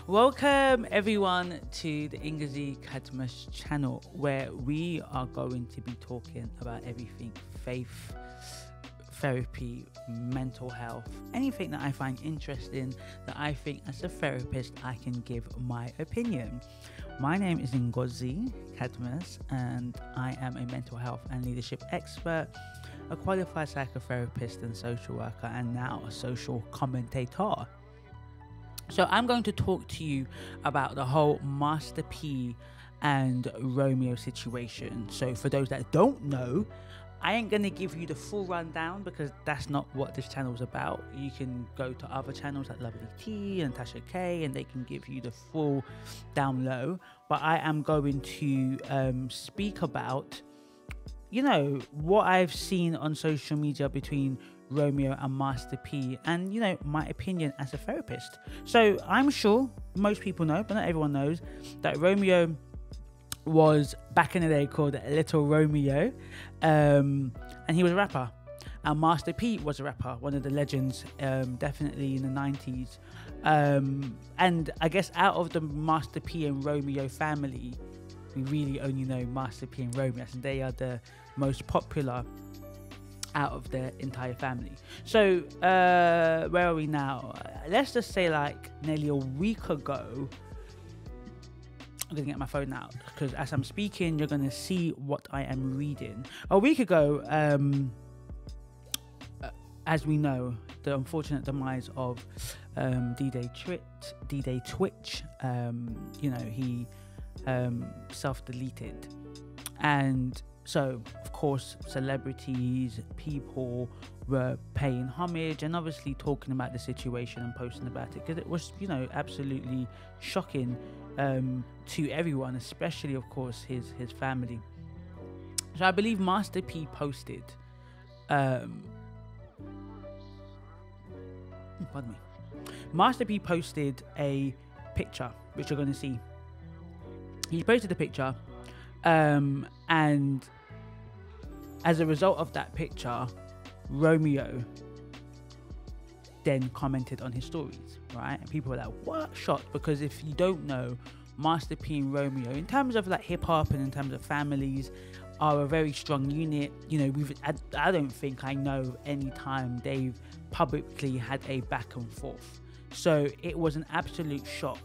Welcome everyone to the Ngozi channel, where we are going to be talking about everything faith, therapy, mental health, anything that I find interesting, that I think as a therapist I can give my opinion. My name is Ngozi and I am a mental health and leadership expert, a qualified psychotherapist and social worker, and now a social commentator. So I'm going to talk to you about the whole Master P and Romeo situation. So for those that don't know, I ain't going to give you the full rundown because that's not what this channel is about. You can go to other channels like Lovely T and Tasha K and they can give you the full down low. But I am going to speak about, you know, what I've seen on social media between Romeo and Master P, and you know, my opinion as a therapist. So I'm sure most people know, but not everyone knows, that Romeo was back in the day called Little Romeo, and he was a rapper, and Master P was a rapper, one of the legends, definitely in the 90s, and I guess out of the Master P and Romeo family, we really only know Master P and Romeo, and they are the most popular out of their entire family. So where are we now? Let's just say like nearly a week ago. I'm gonna get my phone out because as I'm speaking you're gonna see what I am reading. A week ago, as we know, the unfortunate demise of D-Day Twitch, you know, he self-deleted, and so, of course, celebrities, people were paying homage and obviously talking about the situation and posting about it because it was, you know, absolutely shocking to everyone, especially, of course, his family. So I believe Master P posted, pardon me, Master P posted a picture, which you're going to see. He posted a picture, and as a result of that picture, Romeo then commented on his stories, right? And people were like, what? Shocked, because if you don't know, Master P and Romeo, in terms of like hip hop and in terms of families, are a very strong unit. You know, I don't think I know any time they've publicly had a back and forth. So it was an absolute shock.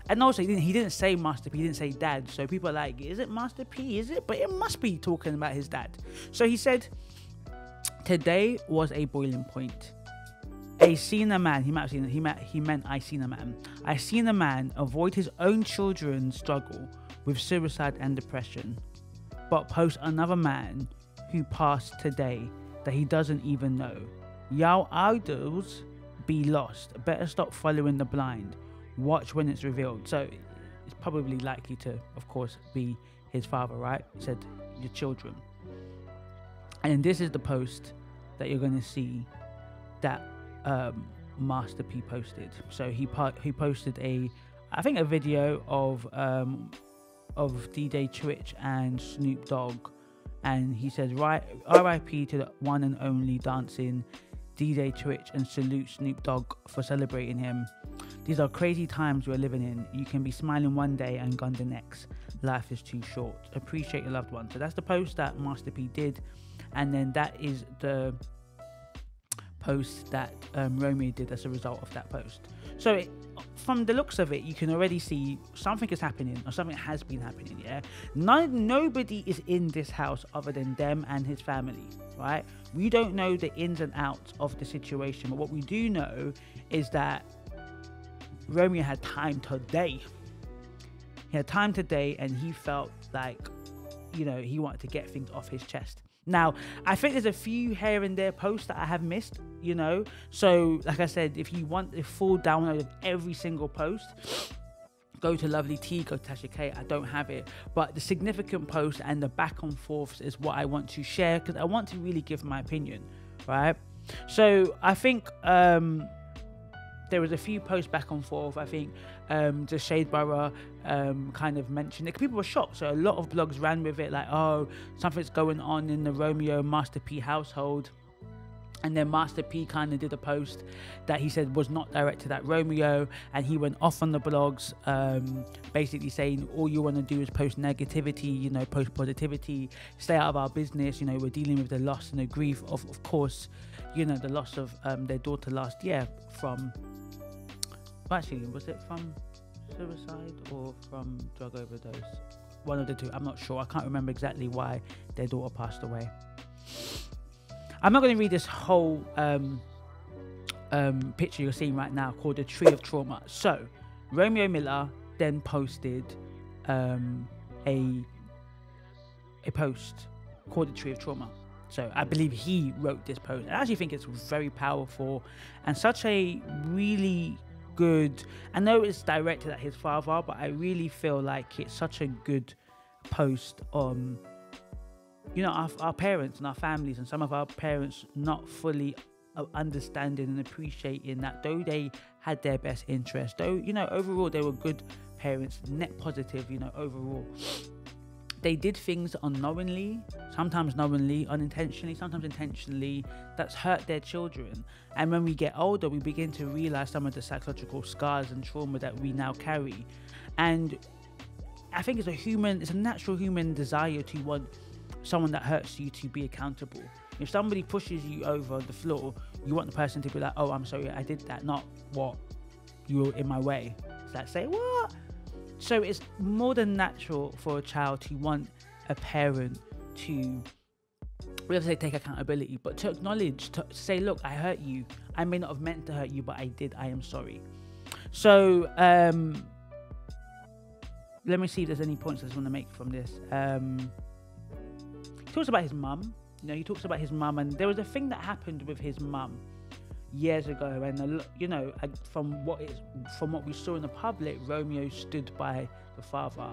And also, he didn't say Master P, he didn't say dad. So people are like, is it Master P? Is it? But it must be talking about his dad. So he said, today was a boiling point. I seen a man, he meant I seen a man. I seen a man avoid his own children's struggle with suicide and depression, but post another man who passed today that he doesn't even know. Y'all idols be lost. Better stop following the blind. Watch when it's revealed. So it's probably likely to, of course, be his father, right? He said, your children. And this is the post that you're going to see that Master P posted. So he posted I think a video of D-Day Twitch and Snoop Dogg, and he says, right, R.I.P. to the one and only dancing D-Day Twitch, and salute Snoop Dogg for celebrating him. These are crazy times we're living in. You can be smiling one day and gone the next. Life is too short. Appreciate your loved ones. So that's the post that Master P did, and then that is the post that Romeo did as a result of that post. So from the looks of it, you can already see something is happening, or something has been happening. Yeah, nobody is in this house other than them and his family, right? We don't know the ins and outs of the situation, but what we do know is that Romeo had time today. He had time today, and he felt like, you know, he wanted to get things off his chest. Now, I think there's a few here and there posts that I have missed, you know. So, like I said, if you want a full download of every single post, go to Lovely T, go to Tasha K. I don't have it. But the significant posts and the back and forths is what I want to share, because I want to really give my opinion, right? So, I think there was a few posts back and forth. I think the Shade Borough kind of mentioned it. People were shocked. So a lot of blogs ran with it like, oh, something's going on in the Romeo Master P household. And then Master P kind of did a post that he said was not directed at Romeo, and he went off on the blogs, basically saying all you want to do is post negativity, you know, post positivity, stay out of our business. You know, we're dealing with the loss and the grief of course, you know, the loss of their daughter last year from, well, actually, was it from suicide or from drug overdose? One of the two, I'm not sure. I can't remember exactly why their daughter passed away. I'm not going to read this whole picture you're seeing right now called the Tree of Trauma. So Romeo Miller then posted a post called the Tree of Trauma. So I believe he wrote this post. I actually think it's very powerful and such a really good, I know it's directed at his father, but I really feel like it's such a good post on, you know, our parents and our families, and some of our parents not fully understanding and appreciating that though they had their best interest, though, you know, overall they were good parents, net positive, you know, overall, they did things unknowingly, sometimes knowingly, unintentionally, sometimes intentionally, that's hurt their children. And when we get older, we begin to realize some of the psychological scars and trauma that we now carry. And I think it's a natural human desire to want someone that hurts you to be accountable. If somebody pushes you over the floor, you want the person to be like, oh, I'm sorry, I did that, not what, you were in my way. It's like, say what? So it's more than natural for a child to want a parent to, we have to say take accountability, but to acknowledge, to say, look, I hurt you. I may not have meant to hurt you, but I did. I am sorry. So let me see if there's any points I just want to make from this. He talks about his mum. You know, he talks about his mum, and there was a thing that happened with his mum years ago, and you know, from what we saw in the public, Romeo stood by the father.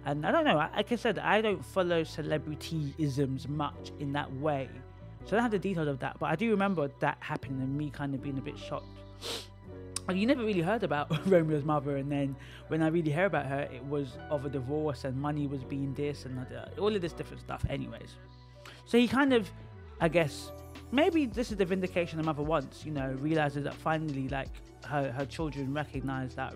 And I don't know, like I said, I don't follow celebrity-isms much in that way, so I don't have the details of that, but I do remember that happening and me kind of being a bit shocked. And you never really heard about Romeo's mother, and then when I really heard about her, it was of a divorce and money was being this and all of this different stuff anyways. So he kind of, I guess, maybe this is the vindication the mother wants, you know, realizes that finally, like, her children recognize that,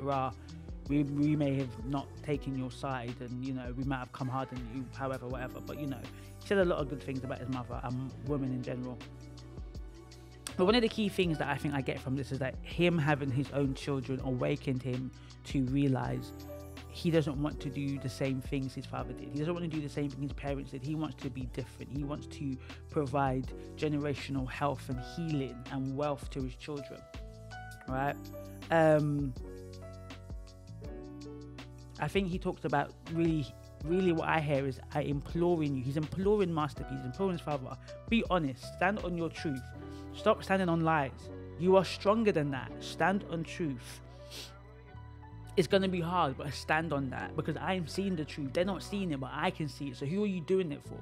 we may have not taken your side, and, you know, we might have come hard on you, however, whatever, but, you know, he said a lot of good things about his mother and women in general. But one of the key things that I think I get from this is that him having his own children awakened him to realize he doesn't want to do the same things his father did. He doesn't want to do the same thing his parents did. He wants to be different. He wants to provide generational health and healing and wealth to his children, right? I think he talks about really what I hear is imploring you. He's imploring Master P, he's imploring his father, be honest, stand on your truth. Stop standing on lies. You are stronger than that. Stand on truth. It's going to be hard, but stand on that, because I'm seeing the truth. They're not seeing it, but I can see it. So who are you doing it for?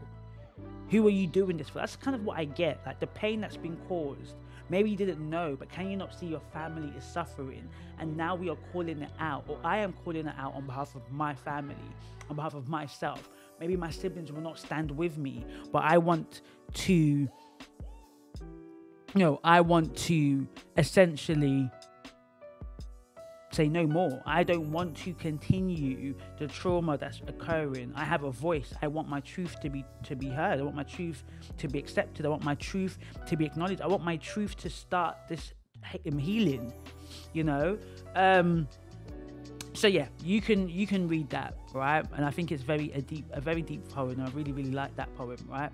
Who are you doing this for? That's kind of what I get. Like, the pain that's been caused. Maybe you didn't know, but can you not see your family is suffering? And now we are calling it out, or I am calling it out on behalf of my family, on behalf of myself. Maybe my siblings will not stand with me, but I want to, you know, I want to essentially say no more. I don't want to continue the trauma that's occurring. I have a voice. I want my truth to be heard. I want my truth to be accepted. I want my truth to be acknowledged. I want my truth to start this healing, you know. So yeah, you can read that, right? And I think it's a very deep poem. I really like that poem, right?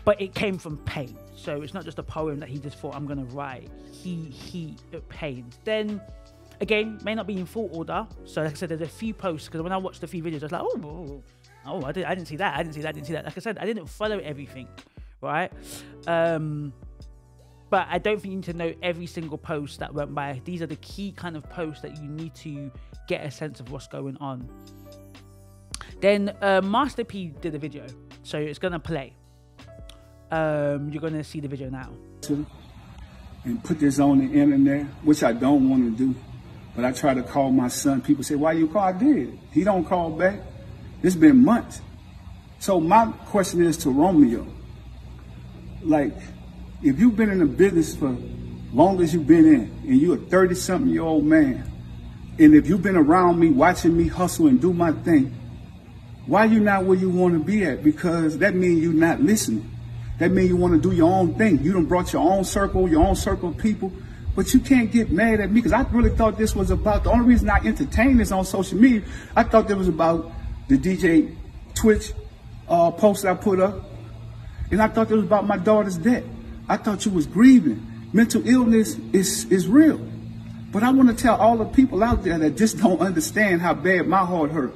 But it came from pain. So it's not just a poem that he just thought, I'm going to write. He pains. Then, again, may not be in full order. So like I said, there's a few posts, because when I watched a few videos, I was like, oh, I didn't see that. I didn't see that. Like I said, I didn't follow everything, right? But I don't think you need to know every single post that went by. These are the key kind of posts that you need to get a sense of what's going on. Then Master P did a video. So it's going to play. You're going to see the video now. And put this on the internet, which I don't want to do. But I try to call my son. People say, why you call? I did. He don't call back. It's been months. So my question is to Romeo. Like, If you've been in the business for long as you've been in, and you're a 30-something-year-old man, and if you've been around me, watching me hustle and do my thing, why you not where you want to be at? Because that means you're not listening. That means you want to do your own thing. You done brought your own circle of people, but you can't get mad at me because I really thought this was about, the only reason I entertained this on social media, I thought that was about the DJ Twitch post I put up, and I thought it was about my daughter's death. I thought you was grieving. Mental illness is real. But I want to tell all the people out there that just don't understand how bad my heart hurt.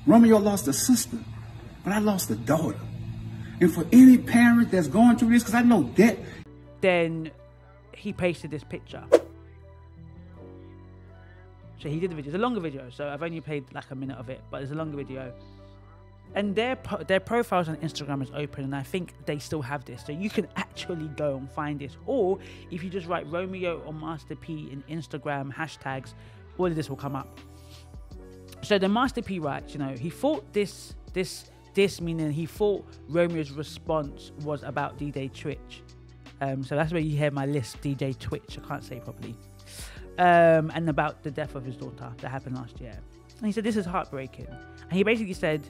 Romeo lost a sister, but I lost a daughter. And for any parent that's going through this, because I know that. Then he pasted this picture. So he did the video. It's a longer video, so I've only played like a minute of it, but it's a longer video. And their profiles on Instagram is open, and I think they still have this. So you can actually go and find this. Or if you just write Romeo or Master P in Instagram hashtags, all of this will come up. So the Master P writes, you know, he thought this meaning he thought Romeo's response was about DJ Twitch. So that's where you hear my list, DJ Twitch, I can't say properly. And about the death of his daughter that happened last year. And he said, this is heartbreaking. And he basically said,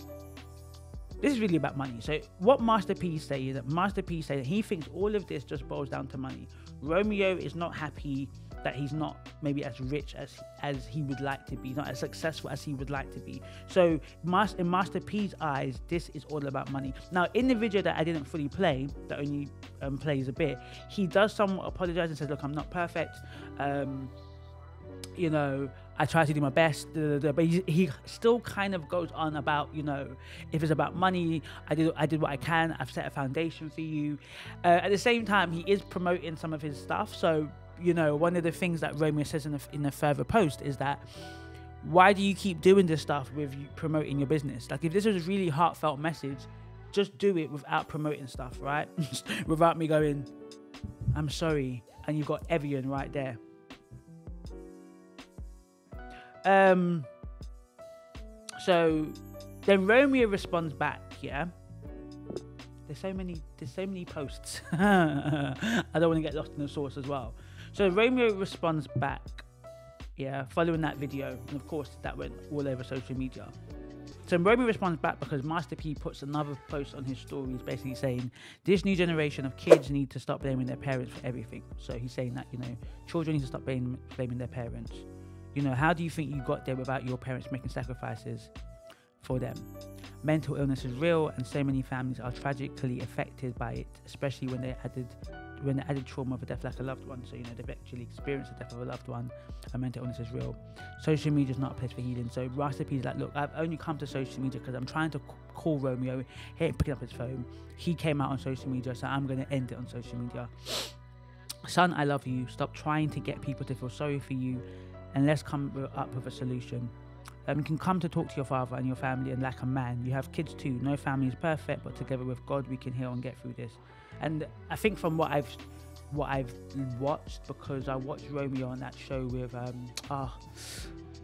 this is really about money. So what Master P is saying is that Master P said that he thinks all of this just boils down to money. Romeo is not happy that he's not maybe as rich as he would like to be, not as successful as he would like to be. So in Master P's eyes, this is all about money. Now, in the video that I didn't fully play, that only plays a bit, he does somewhat apologize and says, look, I'm not perfect. You know, I try to do my best, but he still kind of goes on about, you know, if it's about money, I did what I can. I've set a foundation for you. At the same time, he is promoting some of his stuff. So, you know, one of the things that Romeo says in a further post is that, why do you keep doing this stuff with you promoting your business? Like, if this was a really heartfelt message, just do it without promoting stuff, right? Without me going, I'm sorry, and you've got Evian right there. So then Romeo responds back, yeah. There's so many posts. I don't want to get lost in the source as well. So Romeo responds back, yeah, following that video, and of course that went all over social media. So Romeo responds back because Master P puts another post on his stories basically saying, this new generation of kids need to stop blaming their parents for everything. So he's saying that, you know, children need to stop blaming their parents. You know, how do you think you got there without your parents making sacrifices for them? Mental illness is real, and so many families are tragically affected by it, especially when they added trauma of a death like a loved one. So, you know, they've actually experienced the death of a loved one, and mental illness is real. Social media is not a place for healing. So Master P is like, look, I've only come to social media because I'm trying to call Romeo. He ain't picking up his phone. He came out on social media, so I'm going to end it on social media. Son, I love you. Stop trying to get people to feel sorry for you, and let's come up with a solution. You can come to talk to your father and your family, and like a man, you have kids too. No family is perfect, but together with God, we can heal and get through this. And I think from what I've watched, because I watched Romeo on that show with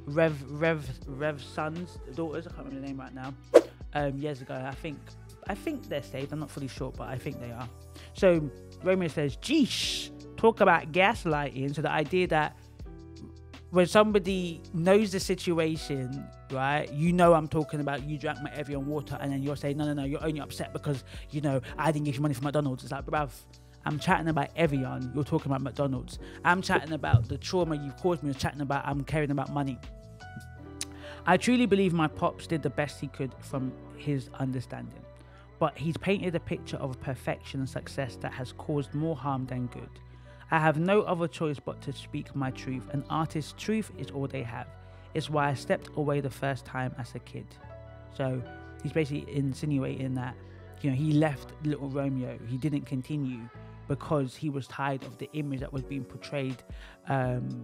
Rev's sons, daughters, I can't remember the name right now, years ago. I think they're saved. I'm not fully sure, but I think they are. So Romeo says, geesh, talk about gaslighting. So the idea that when somebody knows the situation, right, you know I'm talking about you drank my Evian water, and then you're saying, no, you're only upset because, you know, I didn't give you money for McDonald's. It's like, bruv, I'm chatting about Evian, you're talking about McDonald's. I'm chatting about the trauma you've caused me, you're chatting about I'm caring about money. I truly believe my pops did the best he could from his understanding, but he's painted a picture of perfection and success that has caused more harm than good. I have no other choice but to speak my truth. An artist's truth is all they have. It's why I stepped away the first time as a kid. So he's basically insinuating that, you know, he left little Romeo. He didn't continue because he was tired of the image that was being portrayed,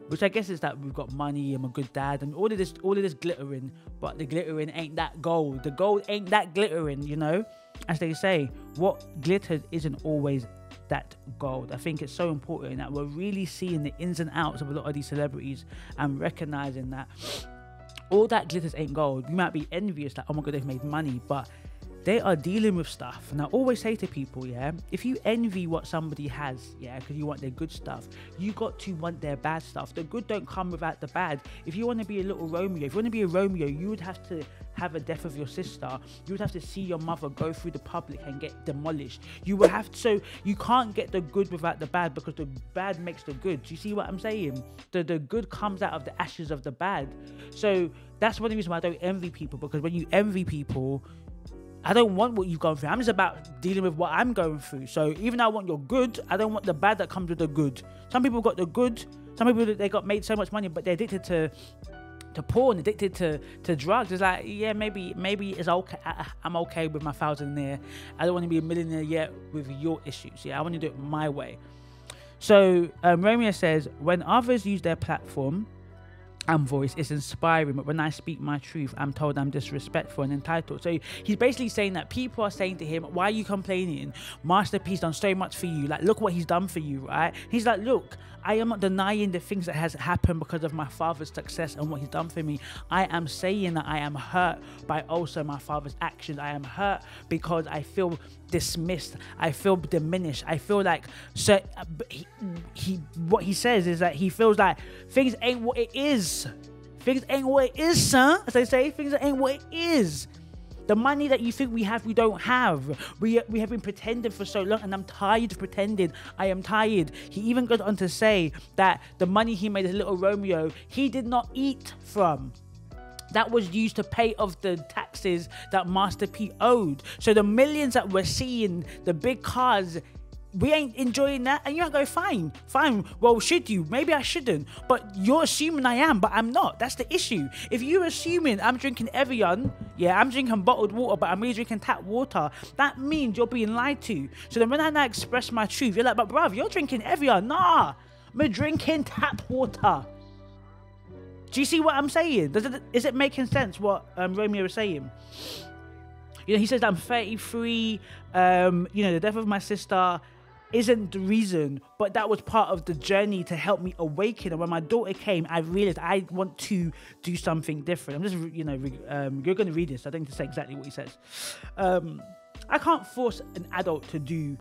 which I guess is that we've got money, I'm a good dad, and all of this glittering, but the glittering ain't that gold. The gold ain't that glittering, you know? As they say, what glitters isn't always that gold. I think it's so important that we're really seeing the ins and outs of a lot of these celebrities and recognizing that all that glitters ain't gold. You might be envious, like, oh my god, they've made money, but they are dealing with stuff. And I always say to people, yeah, if you envy what somebody has, yeah, because you want their good stuff, you got to want their bad stuff. The good don't come without the bad. If you want to be a little Romeo, if you want to be a Romeo, you would have to have a death of your sister. You would have to see your mother go through the public and get demolished. You would have to, so you can't get the good without the bad, because the bad makes the good. Do you see what I'm saying? The good comes out of the ashes of the bad. So that's one of the reasons why I don't envy people, because when you envy people, I don't want what you've gone through. I'm just about dealing with what I'm going through. So even though I want your good, I don't want the bad that comes with the good. Some people got the good. Some people, they got made so much money, but they're addicted to porn, addicted to drugs. It's like, yeah, maybe it's okay. I'm okay with my thousandaire. I don't want to be a millionaire yet with your issues. Yeah, I want to do it my way. So Romeo says, when others use their platform and voice, it's inspiring, but when I speak my truth, I'm told I'm disrespectful and entitled. So he's basically saying that people are saying to him, why are you complaining? Master P's done so much for you. Like, look what he's done for you, right? He's like, look, I am not denying the things that has happened because of my father's success and what he's done for me. I am saying that I am hurt by also my father's actions. I am hurt because I feel dismissed. I feel diminished. I feel like, so what he says is that he feels like things ain't what it is. Things ain't what it is, son. As they say, things ain't what it is. The money that you think we have, we don't have. We have been pretending for so long, and I'm tired of pretending. I am tired. He even goes on to say that the money he made as little Romeo, he did not eat from. That was used to pay off the taxes that Master P owed. So the millions that we're seeing, the big cars, we ain't enjoying that. And you're going, fine. Well, should you? Maybe I shouldn't. But you're assuming I am, but I'm not. That's the issue. If you're assuming I'm drinking Evian, yeah, I'm drinking bottled water, but I'm really drinking tap water, that means you're being lied to. So then when I now express my truth, you're like, but bruv, you're drinking Evian. Nah, I'm drinking tap water. Do you see what I'm saying? Is it making sense what Romeo is saying? You know, he says that I'm 33. The death of my sister isn't the reason, but that was part of the journey to help me awaken. And when my daughter came, I realized I want to do something different. I'm just, you're going to read this. I think to say exactly what he says. I can't force an adult to do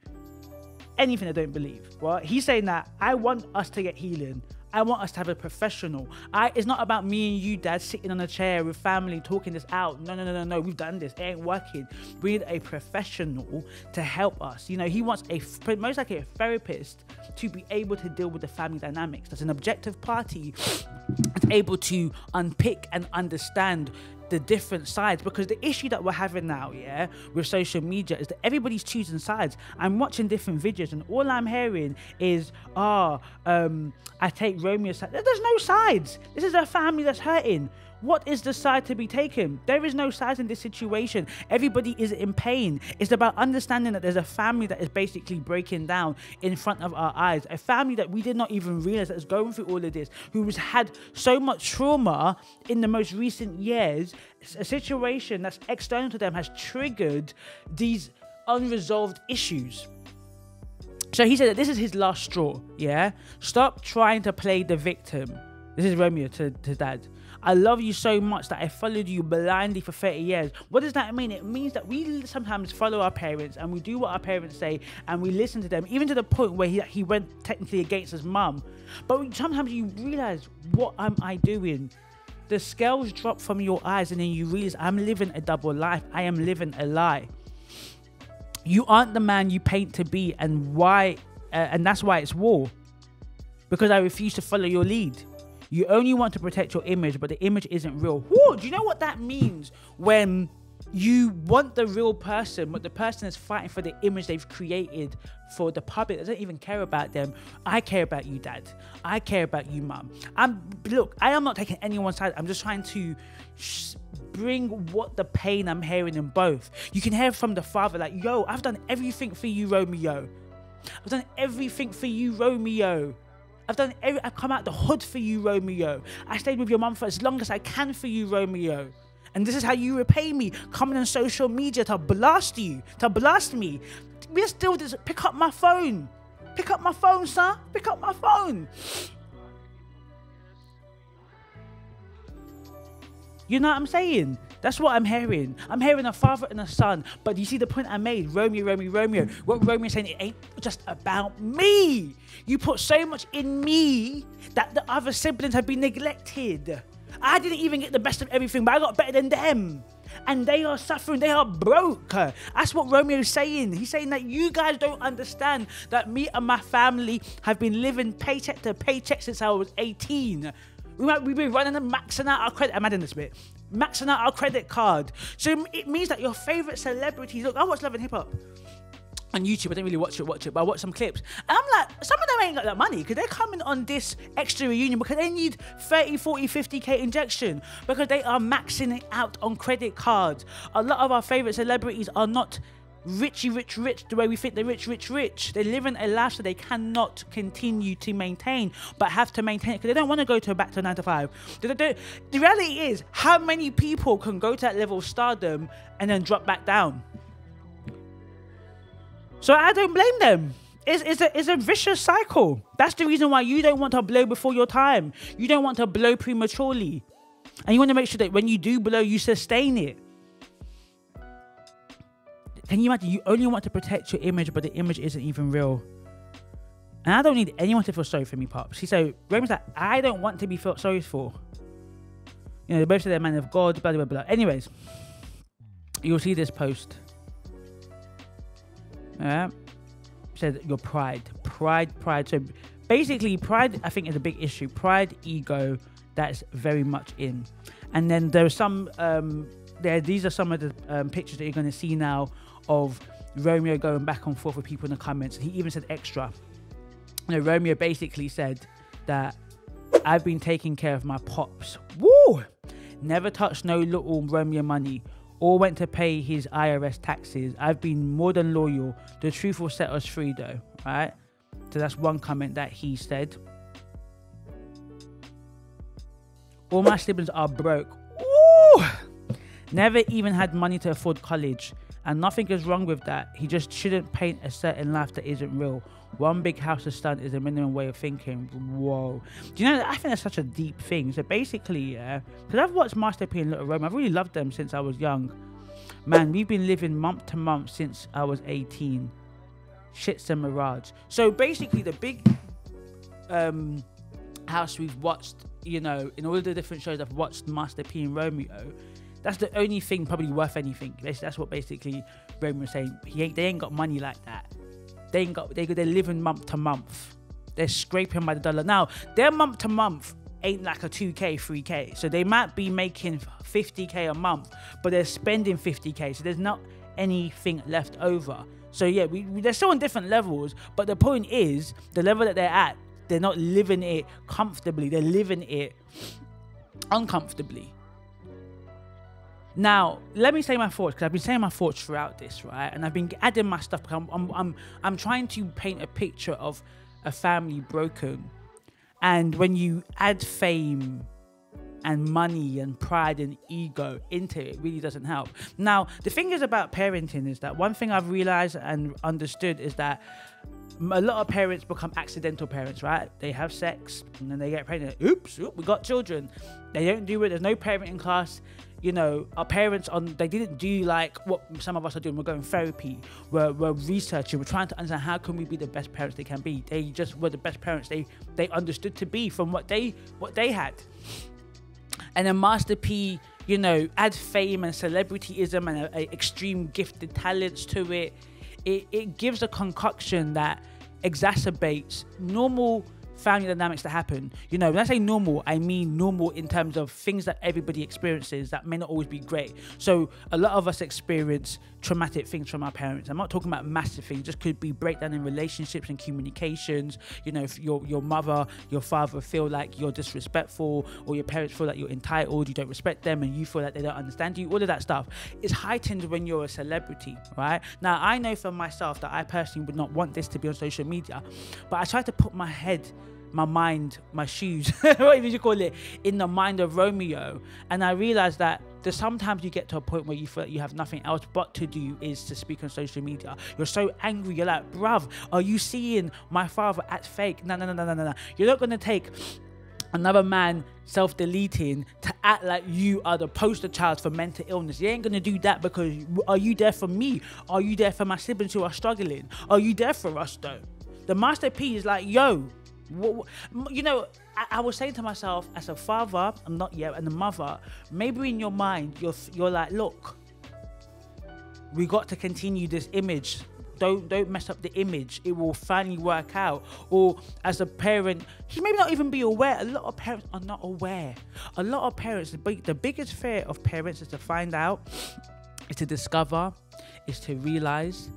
anything I don't believe. Well, he's saying that I want us to get healing. I want us to have a professional. It's not about me and you, Dad, sitting on a chair with family talking this out. No. We've done this. It ain't working. We need a professional to help us. You know, he wants most likely a therapist to be able to deal with the family dynamics. That's an objective party that's able to unpick and understand the different sides, because the issue that we're having now, yeah, with social media is that everybody's choosing sides. I'm watching different videos and all I'm hearing is, I take Romeo's side. There's no sides. This is a family that's hurting. What is the side to be taken? There is no sides in this situation. Everybody is in pain. It's about understanding that there's a family that is basically breaking down in front of our eyes. A family that we did not even realize that is going through all of this, who has had so much trauma in the most recent years. A situation that's external to them has triggered these unresolved issues. So he said that this is his last straw, yeah? Stop trying to play the victim. This is Romeo to Dad. I love you so much that I followed you blindly for 30 years. What does that mean? It means that we sometimes follow our parents and we do what our parents say and we listen to them, even to the point where he went technically against his mum. But sometimes you realize, what am I doing? The scales drop from your eyes and then you realize, I'm living a double life. I am living a lie. You aren't the man you paint to be, and why? And that's why it's war. Because I refuse to follow your lead. You only want to protect your image, but the image isn't real. Whoa, do you know what that means? When you want the real person, but the person is fighting for the image they've created for the public. They don't even care about them. I care about you, Dad. I care about you, Mum. Look, I am not taking anyone's side. I'm just trying to bring what the pain I'm hearing in both. You can hear from the father, like, yo, I've done everything for you, Romeo. I've done everything for you, Romeo. I've come out the hood for you, Romeo. I stayed with your mum for as long as I can for you, Romeo. And this is how you repay me, coming on social media to blast you, to blast me. We're still just, pick up my phone. Pick up my phone, son. Pick up my phone. You know what I'm saying? That's what I'm hearing. I'm hearing a father and a son. But you see the point I made? Romeo, Romeo, Romeo. What Romeo's saying, it ain't just about me. You put so much in me that the other siblings have been neglected. I didn't even get the best of everything, but I got better than them. And they are suffering. They are broke. That's what Romeo's saying. He's saying that you guys don't understand that me and my family have been living paycheck to paycheck since I was 18. We've been running and maxing out our credit. I'm adding this bit. Maxing out our credit card. So it means that your favorite celebrities. Look, I watch Love and Hip Hop on YouTube. I don't really watch it, but I watch some clips. And I'm like, some of them ain't got that money because they're coming on this extra reunion because they need 30, 40, 50k injection because they are maxing it out on credit cards. A lot of our favorite celebrities are not rich the way we think they're rich. They're living a lifestyle they cannot continue to maintain, but have to maintain it because they don't want to go back to 9 to 5. The reality is, how many people can go to that level of stardom and then drop back down? So I don't blame them. It's a vicious cycle. That's the reason why you don't want to blow before your time. You don't want to blow prematurely. And you want to make sure that when you do blow, you sustain it. Can you imagine? You only want to protect your image, but the image isn't even real. And I don't need anyone to feel sorry for me, Pops. So Romeo's like, I don't want to be felt sorry for. You know, they both say they're a man of God, blah, blah, blah. Anyways, you'll see this post. Said your pride. So basically, pride, I think, is a big issue. Pride, ego, that's very much in. And then there are some, these are some of the pictures that you're going to see now of Romeo going back and forth with people in the comments. He even said extra. You know, Romeo basically said that I've been taking care of my pops. Woo! Never touched no little Romeo money. All went to pay his IRS taxes. I've been more than loyal. The truth will set us free though, right? So that's one comment that he said. All my siblings are broke. Ooh! Never even had money to afford college. And nothing is wrong with that. He just shouldn't paint a certain life that isn't real. One big house of stunt is a minimum way of thinking. Whoa. Do you know, I think that's such a deep thing. So basically, yeah, because I've watched Master P and Little Rome. I've really loved them since I was young. Man, we've been living month to month since I was 18. Shit's a mirage. So basically, the big house we've watched, you know, in all the different shows I've watched Master P and Romeo, that's the only thing probably worth anything. That's what basically Romeo was saying. They ain't got money like that. They're living month to month. They're scraping by the dollar. Now, their month to month ain't like a 2K, 3K. So they might be making 50K a month, but they're spending 50K. So there's not anything left over. So yeah, they're still on different levels. But the point is, the level that they're at, they're not living it comfortably. They're living it uncomfortably. Now, let me say my thoughts, because I've been saying my thoughts throughout this, right? And I've been adding my stuff because I'm trying to paint a picture of a family broken. And when you add fame and money and pride and ego into it, it really doesn't help. Now, the thing is about parenting is that one thing I've realized and understood is that a lot of parents become accidental parents, right? They have sex and then they get pregnant. Oops, we got children. They don't do it. There's no parenting class. You know, our parents, they didn't do like what some of us are doing. We're going therapy, we're researching, we're trying to understand how can we be the best parents they can be. They just were the best parents they understood to be from what they had. And then Master P, you know, add fame and celebrityism and extreme gifted talents to it. It gives a concoction that exacerbates normal family dynamics that happen. You know, when I say normal, I mean normal in terms of things that everybody experiences that may not always be great. So a lot of us experience traumatic things from our parents. I'm not talking about massive things, just could be breakdown in relationships and communications. You know, if your mother, your father feel like you're disrespectful, or your parents feel like you're entitled, you don't respect them, and you feel like they don't understand you, all of that stuff is heightened when you're a celebrity, right? Now, I know for myself that I personally would not want this to be on social media, but I try to put my head, my mind, my shoes, whatever you call it, in the mind of Romeo. And I realized that there's sometimes you get to a point where you feel like you have nothing else but to do is to speak on social media. You're so angry, you're like, bruv, are you seeing my father act fake? No. You're not going to take another man self-deleting to act like you are the poster child for mental illness. You ain't gonna do that, because are you there for me? Are you there for my siblings who are struggling? Are you there for us though? The Master P is like, yo, you know, I was saying to myself as a father, I'm not yet, and a mother, maybe in your mind, you're like, look, we got to continue this image. Don't mess up the image. It will finally work out. Or as a parent, he may not even be aware. A lot of parents are not aware. A lot of parents, the biggest fear of parents is to find out, is to discover, is to realize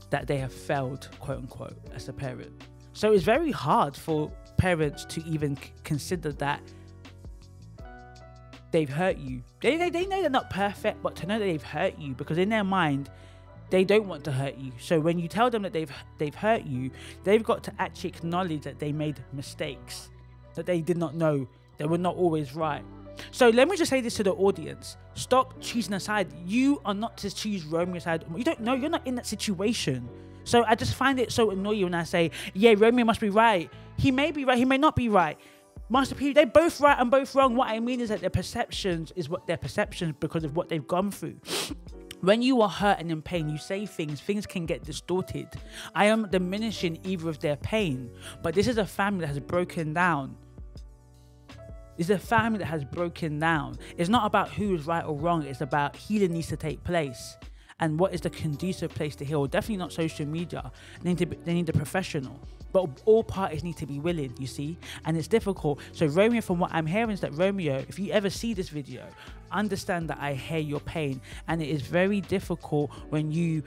that they have failed, quote unquote, as a parent. So it's very hard for parents to even consider that they've hurt you. They know they're not perfect, but to know that they've hurt you, because in their mind, they don't want to hurt you. So when you tell them that they've hurt you, they've got to actually acknowledge that they made mistakes, that they did not know, they were not always right. So let me just say this to the audience. Stop choosing a side. You are not to choose Romeo's side. You don't know. You're not in that situation. So I just find it so annoying when I say, yeah, Romeo must be right. He may be right. He may not be right. Master P, they're both right and both wrong. What I mean is that their perceptions is what their perceptions because of what they've gone through. When you are hurt and in pain, you say things can get distorted. I am diminishing either of their pain, but this is a family that has broken down. It's a family that has broken down. It's not about who is right or wrong. It's about healing needs to take place. And what is the conducive place to heal? Definitely not social media. They need a professional. But all parties need to be willing, you see? And it's difficult. So Romeo, from what I'm hearing, is that Romeo, if you ever see this video, understand that I hear your pain. And it is very difficult when you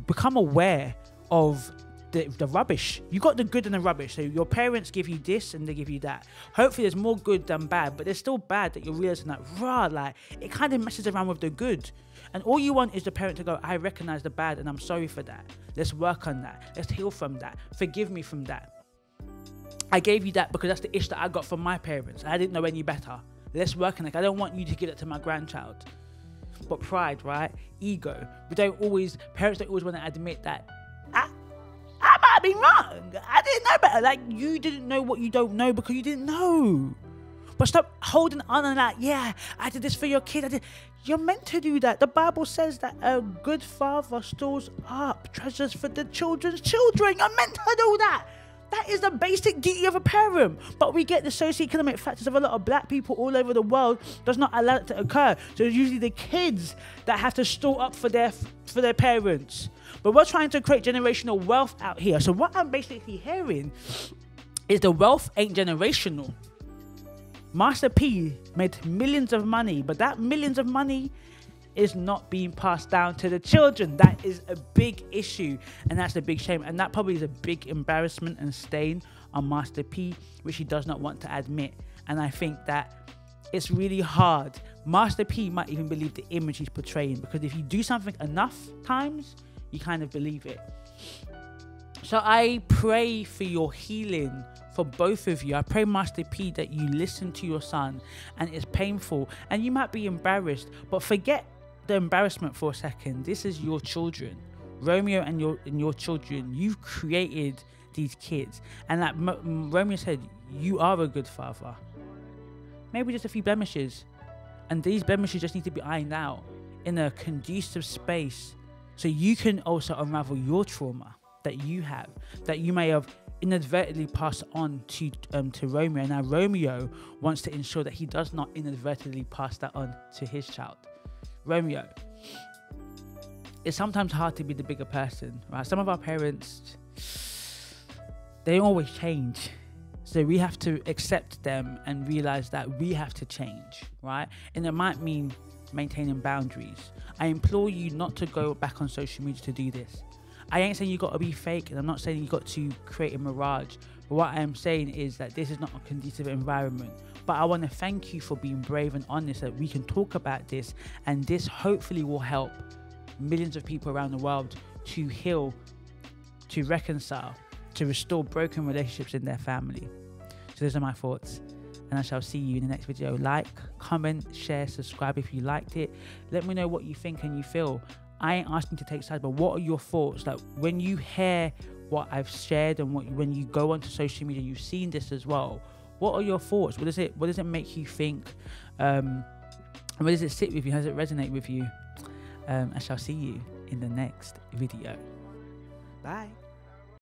become aware of the rubbish. You got the good and the rubbish. So your parents give you this and they give you that. Hopefully there's more good than bad, but there's still bad that you're realizing that, like, it kind of messes around with the good. And all you want is the parent to go, I recognize the bad and I'm sorry for that. Let's work on that. Let's heal from that. Forgive me from that. I gave you that because that's the ish that I got from my parents. I didn't know any better. Let's work on it. I don't want you to give that to my grandchild. But pride, right? Ego. Parents don't always want to admit that I might have been wrong. I didn't know better. Like, you didn't know what you don't know because you didn't know. But stop holding on and like, yeah, I did this for your kid. You're meant to do that. The Bible says that a good father stores up treasures for the children's children. You're meant to do that. That is the basic duty of a parent. But we get the socioeconomic factors of a lot of black people all over the world does not allow it to occur. So it's usually the kids that have to store up for their parents. But we're trying to create generational wealth out here. So what I'm basically hearing is the wealth ain't generational. Master P made millions of money, but that millions of money is not being passed down to the children. That is a big issue, and that's a big shame. And that probably is a big embarrassment and stain on Master P, which he does not want to admit. And I think that it's really hard. Master P might even believe the image he's portraying, because if you do something enough times, you kind of believe it. So I pray for your healing for both of you. I pray, Master P, that you listen to your son, and it's painful and you might be embarrassed, but forget the embarrassment for a second. This is your children, Romeo, and your children. You've created these kids, and like Romeo said, you are a good father. Maybe just a few blemishes, and these blemishes just need to be ironed out in a conducive space, so you can also unravel your trauma that you have, that you may have inadvertently passed on to Romeo. And now Romeo wants to ensure that he does not inadvertently pass that on to his child. Romeo, it's sometimes hard to be the bigger person, right? Some of our parents, they don't always change. So we have to accept them and realize that we have to change, right? And it might mean maintaining boundaries. I implore you not to go back on social media to do this. I ain't saying you got to be fake, and I'm not saying you got to create a mirage. But what I am saying is that this is not a conducive environment. But I want to thank you for being brave and honest, that we can talk about this, and this hopefully will help millions of people around the world to heal, to reconcile, to restore broken relationships in their family. So those are my thoughts, and I shall see you in the next video. Like, comment, share, subscribe if you liked it. Let me know what you think and you feel. I ain't asking to take sides, but what are your thoughts? Like, when you hear what I've shared and when you go onto social media, you've seen this as well. What are your thoughts? What does it make you think? Where does it sit with you? How does it resonate with you? I shall see you in the next video. Bye.